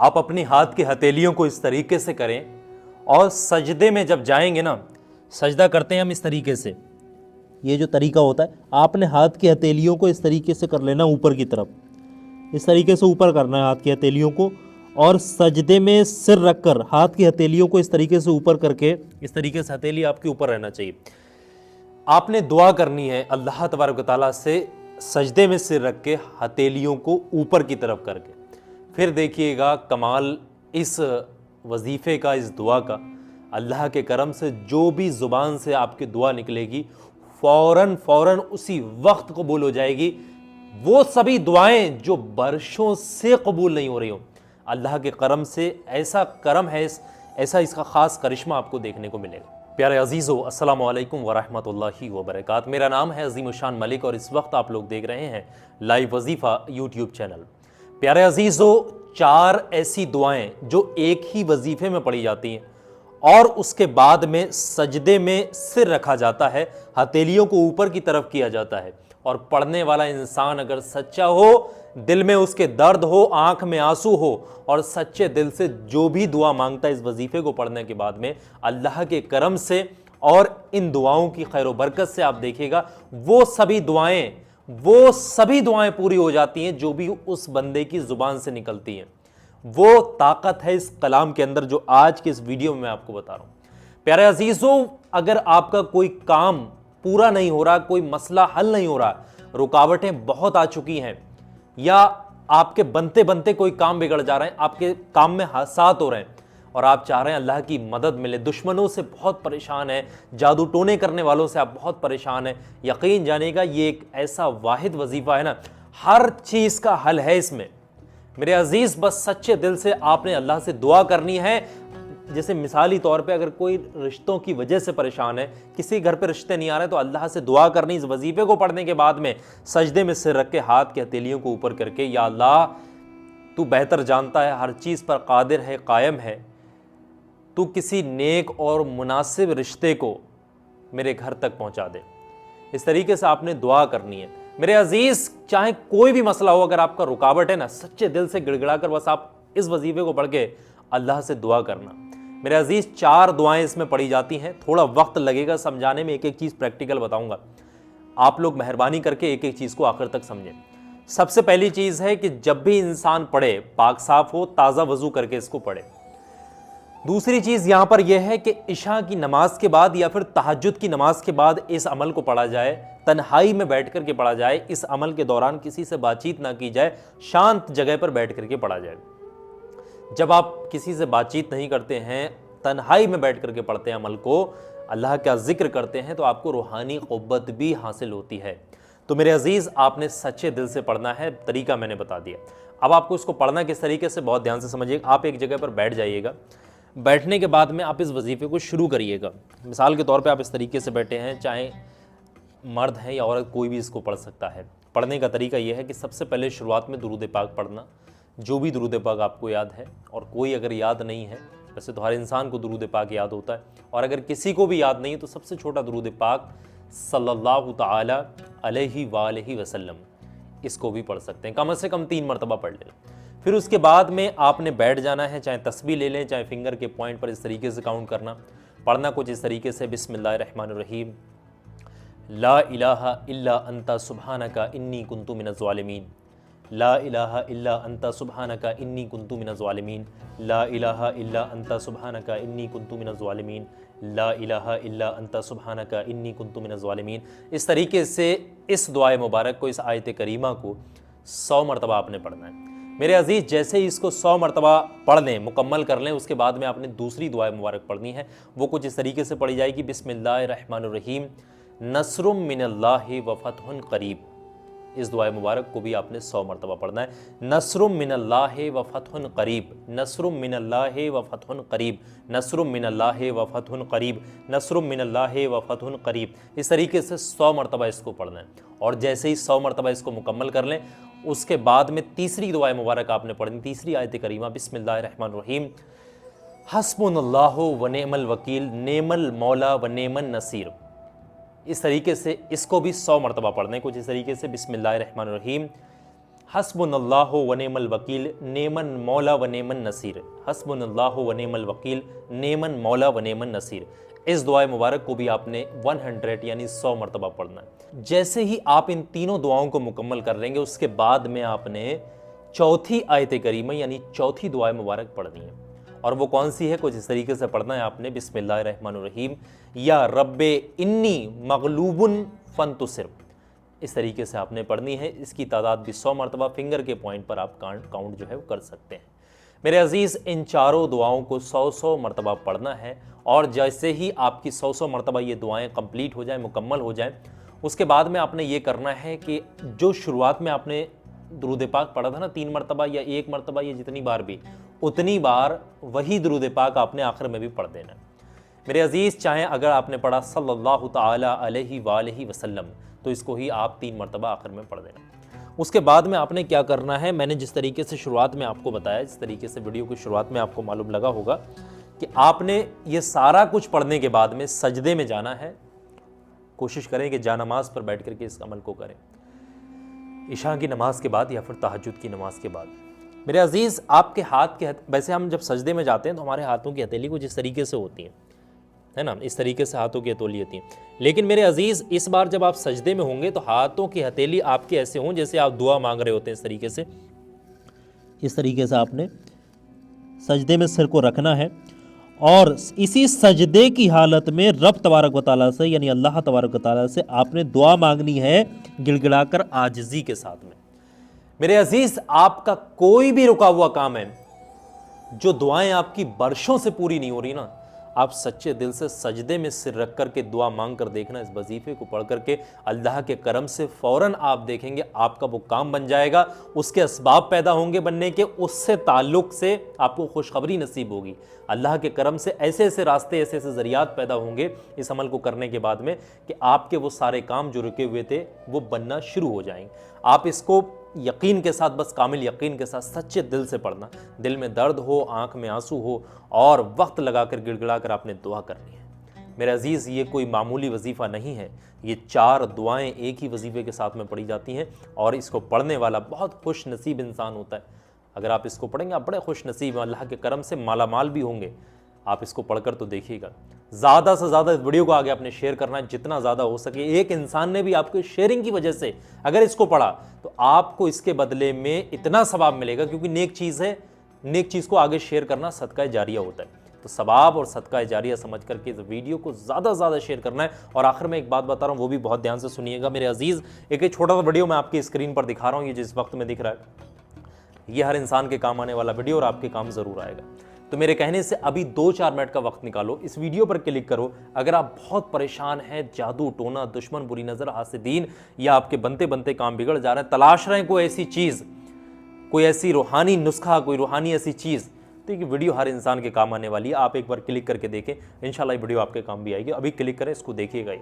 आप अपनी हाथ की हथेलियों को इस तरीके से करें और सजदे में जब जाएंगे ना, सजदा करते हैं हम इस तरीके से, ये जो तरीका होता है, आपने हाथ की हथेलियों को इस तरीके से कर लेना ऊपर की तरफ, इस तरीके से ऊपर करना है हाथ की हथेलियों को, और सजदे में सिर रखकर हाथ की हथेलियों को इस तरीके से ऊपर करके, इस तरीके से हथेली आपके ऊपर रहना चाहिए। आपने दुआ करनी है अल्लाह तबारक व तआला से सजदे में सिर रख के हथेलियों को ऊपर की तरफ करके। फिर देखिएगा कमाल इस वजीफ़े का, इस दुआ का। अल्लाह के करम से जो भी ज़ुबान से आपकी दुआ निकलेगी फ़ौरन उसी वक्त कबूल हो जाएगी। वो सभी दुआएं जो बरसों से कबूल नहीं हो रही हो, अल्लाह के करम से ऐसा करम है, ऐसा इसका ख़ास करिश्मा आपको देखने को मिलेगा। प्यारे अजीज़ो, अस्सलामु अलैकुम वरहमतुल्लाहि वबरकात। मेरा नाम है अज़ीम शान मलिक और इस वक्त आप लोग देख रहे हैं लाइव वजीफ़ा यूट्यूब चैनल। प्यारे अजीज़ो, 4 ऐसी दुआएं जो एक ही वजीफ़े में पढ़ी जाती हैं और उसके बाद में सजदे में सिर रखा जाता है, हथेलियों को ऊपर की तरफ किया जाता है, और पढ़ने वाला इंसान अगर सच्चा हो, दिल में उसके दर्द हो, आंख में आंसू हो और सच्चे दिल से जो भी दुआ मांगता है इस वजीफे को पढ़ने के बाद में, अल्लाह के करम से और इन दुआओं की खैर व बरकत से आप देखिएगा वो सभी दुआएं पूरी हो जाती हैं जो भी उस बंदे की जुबान से निकलती हैं। वो ताकत है इस कलाम के अंदर जो आज के इस वीडियो में मैं आपको बता रहा हूं। प्यारे अजीजों, अगर आपका कोई काम पूरा नहीं हो रहा, कोई मसला हल नहीं हो रहा, रुकावटें बहुत आ चुकी हैं, या आपके बनते बनते कोई काम बिगड़ जा रहे हैं, आपके काम में हादसात हो रहे हैं और आप चाह रहे हैं अल्लाह की मदद मिले, दुश्मनों से बहुत परेशान है, जादू टोने करने वालों से आप बहुत परेशान हैं, यकीन जानिएगा ये एक ऐसा वाहिद वजीफा है ना, हर चीज़ का हल है इसमें। मेरे अजीज़, बस सच्चे दिल से आपने अल्लाह से दुआ करनी है। जैसे मिसाली तौर पे अगर कोई रिश्तों की वजह से परेशान है, किसी घर पे रिश्ते नहीं आ रहे, तो अल्लाह से दुआ करनी इस वजीफे को पढ़ने के बाद में, सजदे में सिर रख के हाथ की हथेलियों को ऊपर करके, या अल्लाह तू बेहतर जानता है, हर चीज़ पर कादिर है, कायम है, तू किसी नेक और मुनासिब रिश्ते को मेरे घर तक पहुँचा दे। इस तरीके से आपने दुआ करनी है। मेरे अजीज़, चाहे कोई भी मसला हो, अगर आपका रुकावट है ना, सच्चे दिल से गिड़गिड़ा कर बस आप इस वजीफे को पढ़ के अल्लाह से दुआ करना। मेरे अजीज़, 4 दुआएं इसमें पढ़ी जाती हैं। थोड़ा वक्त लगेगा समझाने में, एक एक चीज़ प्रैक्टिकल बताऊंगा। आप लोग मेहरबानी करके एक एक चीज़ को आखिर तक समझें। सबसे पहली चीज़ है कि जब भी इंसान पढ़े, पाक साफ हो, ताज़ा वज़ू करके इसको पढ़े। दूसरी चीज़ यहाँ पर यह है कि इशा की नमाज के बाद या फिर तहज्जुद की नमाज के बाद इस अमल को पढ़ा जाए, तन्हाई में बैठ कर के पढ़ा जाए। इस अमल के दौरान किसी से बातचीत ना की जाए, शांत जगह पर बैठ कर के पढ़ा जाए। जब आप किसी से बातचीत नहीं करते हैं, तन्हाई में बैठ कर के पढ़ते हैं अमल को, अल्लाह का जिक्र करते हैं, तो आपको रूहानी क़ुव्वत भी हासिल होती है। तो मेरे अजीज़, आपने सच्चे दिल से पढ़ना है। तरीका मैंने बता दिया। अब आपको इसको पढ़ना किस तरीके से, बहुत ध्यान से समझिएगा। आप एक जगह पर बैठ जाइएगा। बैठने के बाद में आप इस वजीफे को शुरू करिएगा। मिसाल के तौर पे आप इस तरीके से बैठे हैं, चाहे मर्द है या औरत, कोई भी इसको पढ़ सकता है। पढ़ने का तरीका यह है कि सबसे पहले शुरुआत में दुरूद पाक पढ़ना, जो भी दुरूद पाक आपको याद है, और कोई अगर याद नहीं है, वैसे तो हर इंसान को दुरूद पाक याद होता है, और अगर किसी को भी याद नहीं तो सबसे छोटा दुरूद पाक सल्लल्लाहु ताला अलैहि वालैहि वसल्लम, इसको भी पढ़ सकते हैं। कम से कम 3 मरतबा पढ़ लें। फिर उसके बाद में आपने बैठ जाना है, चाहे तस्बीह ले लें, चाहे फिंगर के पॉइंट पर इस तरीके से काउंट करना। पढ़ना कुछ इस तरीके से, बिस्मिल्लाहिर्रहमानिर्रहीम, ला इलाहा इल्ला अंता सुब्हानका इन्नी कुन्तु मिनज़ ज़ालिमीन, ला इलाहा इल्ला अंता सुब्हानका इन्नी कुन्तु मिनज़ ज़ालिमीन, ला इलाहा इल्ला अंता सुब्हानका इन्नी कुन्तु मिनज़ ज़ालिमीन, ला इलाहा इल्ला अंता सुब्हानका इन्नी कुन्तु मिनज़ ज़ालिमीन। इस तरीके से इस दुआए मुबारक को, इस आयत करीमा को 100 मरतबा आपने पढ़ना है। मेरे अजीज़, जैसे ही इसको 100 मरतबा पढ़ लें, मुकम्मल कर लें, उसके बाद में आपने दूसरी दुआ मुबारक पढ़नी है। वो कुछ इस तरीके से पढ़ी जाएगी, बिस्मिल्लाहिर्रहमानिर्रहीम, नस्रुम मिनल्लाहि व फतहुन करीब। इस दुआ मुबारक को भी आपने 100 मरतबा पढ़ना है। नस्रुम मिनल्लाहि व फतहुन करीब, नस्रुम मिनल्लाहि व फतहुन करीब, नस्रुम मिनल्लाहि व फतहुन करीब, नस्रुम मिनल्लाहि व फतहुन करीब। इस तरीके से 100 मरतबा इसको पढ़ना है। और जैसे ही 100 मरतबा इसको मुकम्मल कर लें, उसके बाद में तीसरी दुआ मुबारक आपने पढ़नी, तीसरी आयत करीमा, बिस्मिल्लाहिर्रहमानिर्रहीम, हस्बुनल्लाहु व नेमल वकील, नेमल मौला व नेमन नसीर। इस तरीके से इसको भी 100 मरतबा पढ़ने, कुछ इस तरीके से, बिस्मिल्लाहिर्रहमानिर्रहीम, हस्बुनल्लाहु व निअमल वकील नेमन मौला व नेमन नसीर। हस्बुनल्लाहु व निअमल वकील नेमन मौला व नेमन नसीर। इस दुआ मुबारक को भी आपने 100 यानी 100 मरतबा पढ़ना है। जैसे ही आप इन तीनों दुआओं को मुकम्मल कर लेंगे उसके बाद में आपने चौथी आयत करीमा यानी चौथी दुआ मुबारक पढ़नी है। और वो कौन सी है? कुछ इस तरीके से पढ़ना है आपने, बिस्मिल्लाहिर्रहमानिर्रहीम या रब्बे इन्नी मगलूबुन फंतुसिर। इस तरीके से आपने पढ़नी है। इसकी तादाद भी 100 मरतबा, फिंगर के पॉइंट पर आप काउंट जो है वो कर सकते हैं। मेरे अजीज़, इन चारों दुआओं को 100 मरतबा पढ़ना है और जैसे ही आपकी 100 मरतबा ये दुआएं कंप्लीट हो जाएं, मुकम्मल हो जाएं, उसके बाद में आपने ये करना है कि जो शुरुआत में आपने दुरूद पाक पढ़ा था ना 3 मरतबा या 1 मरतबा या जितनी बार भी, उतनी बार वही दुरूद पाक आपने आखिर में भी पढ़ देना है। मेरे अजीज़, चाहे अगर आपने पढ़ा सल्लल्लाहु ताला अलैहि वालैहि वसल्लम तो इसको ही आप 3 मरतबा आखिर में पढ़ देना। उसके बाद में आपने क्या करना है, मैंने जिस तरीके से शुरुआत में आपको बताया, इस तरीके से वीडियो की शुरुआत में आपको मालूम लगा होगा कि आपने ये सारा कुछ पढ़ने के बाद में सजदे में जाना है। कोशिश करें कि जानमाज पर बैठ करके इस अमल को करें, इशा की नमाज के बाद या फिर तहज्जुद की नमाज के बाद। मेरे अजीज़, आपके हाथ के वैसे हम जब सजदे में जाते हैं तो हमारे हाथों की हथेली कुछ इस तरीके से होती है ना, इस तरीके से हाथों की हथेली होती है। लेकिन मेरे अजीज़, इस बार जब आप सजदे में होंगे तो हाथों की हथेली आपके ऐसे हों जैसे आप दुआ मांग रहे होते हैं। इस तरीके से आपने सजदे में सिर को रखना है और इसी सजदे की हालत में रब तबारक व तआला से यानी अल्लाह तबारक व तआला से आपने दुआ मांगनी है गिड़गिड़ाकर, आजिज़ी के साथ में। मेरे अजीज़, आपका कोई भी रुका हुआ काम है, जो दुआएं आपकी बरसों से पूरी नहीं हो रही ना, आप सच्चे दिल से सजदे में सिर रख करके दुआ मांग कर देखना। इस वजीफे को पढ़ करके अल्लाह के करम से फ़ौरन आप देखेंगे आपका वो काम बन जाएगा, उसके असबाब पैदा होंगे बनने के, उससे ताल्लुक़ से आपको खुशखबरी नसीब होगी। अल्लाह के करम से ऐसे ऐसे रास्ते, ऐसे ऐसे ज़रियात पैदा होंगे इस अमल को करने के बाद में कि आपके वो सारे काम जो रुके हुए थे वो बनना शुरू हो जाएंगे। आप इसको यकीन के साथ, बस कामिल यकीन के साथ सच्चे दिल से पढ़ना। दिल में दर्द हो, आंख में आंसू हो और वक्त लगाकर गिड़गिड़ा कर आपने दुआ करनी है। मेरे अजीज़, ये कोई मामूली वजीफ़ा नहीं है। ये 4 दुआएं एक ही वजीफ़े के साथ में पढ़ी जाती हैं और इसको पढ़ने वाला बहुत खुश नसीब इंसान होता है। अगर आप इसको पढ़ेंगे आप बड़े खुश नसीब, अल्लाह के करम से मालामाल भी होंगे। आप इसको पढ़कर तो देखिएगा। ज़्यादा से ज़्यादा इस वीडियो को आगे आपने शेयर करना है, जितना ज़्यादा हो सके। एक इंसान ने भी आपके शेयरिंग की वजह से अगर इसको पढ़ा तो आपको इसके बदले में इतना सवाब मिलेगा, क्योंकि नेक चीज़ है। नेक चीज़ को आगे शेयर करना सदका जारिया होता है। तो सवाब और सदका जारिया समझ करके इस वीडियो को ज़्यादा से ज़्यादा शेयर करना है। और आखिर में एक बात बता रहा हूँ, वो भी बहुत ध्यान से सुनिएगा मेरे अजीज़। एक छोटा सा वीडियो मैं आपकी स्क्रीन पर दिखा रहा हूँ, ये जिस वक्त में दिख रहा है, ये हर इंसान के काम आने वाला वीडियो और आपके काम ज़रूर आएगा। तो मेरे कहने से अभी 2-4 मिनट का वक्त निकालो, इस वीडियो पर क्लिक करो। अगर आप बहुत परेशान हैं, जादू टोना, दुश्मन, बुरी नज़र, हासिदीन या आपके बनते बनते काम बिगड़ जा रहे हैं, तलाश रहे हैं कोई ऐसी चीज़, कोई ऐसी रूहानी नुस्खा, कोई रूहानी ऐसी चीज़, तो ये वीडियो हर इंसान के काम आने वाली है। आप एक बार क्लिक करके देखें, इंशाल्लाह ये वीडियो आपके काम भी आएगी। अभी क्लिक करें, इसको देखिएगा।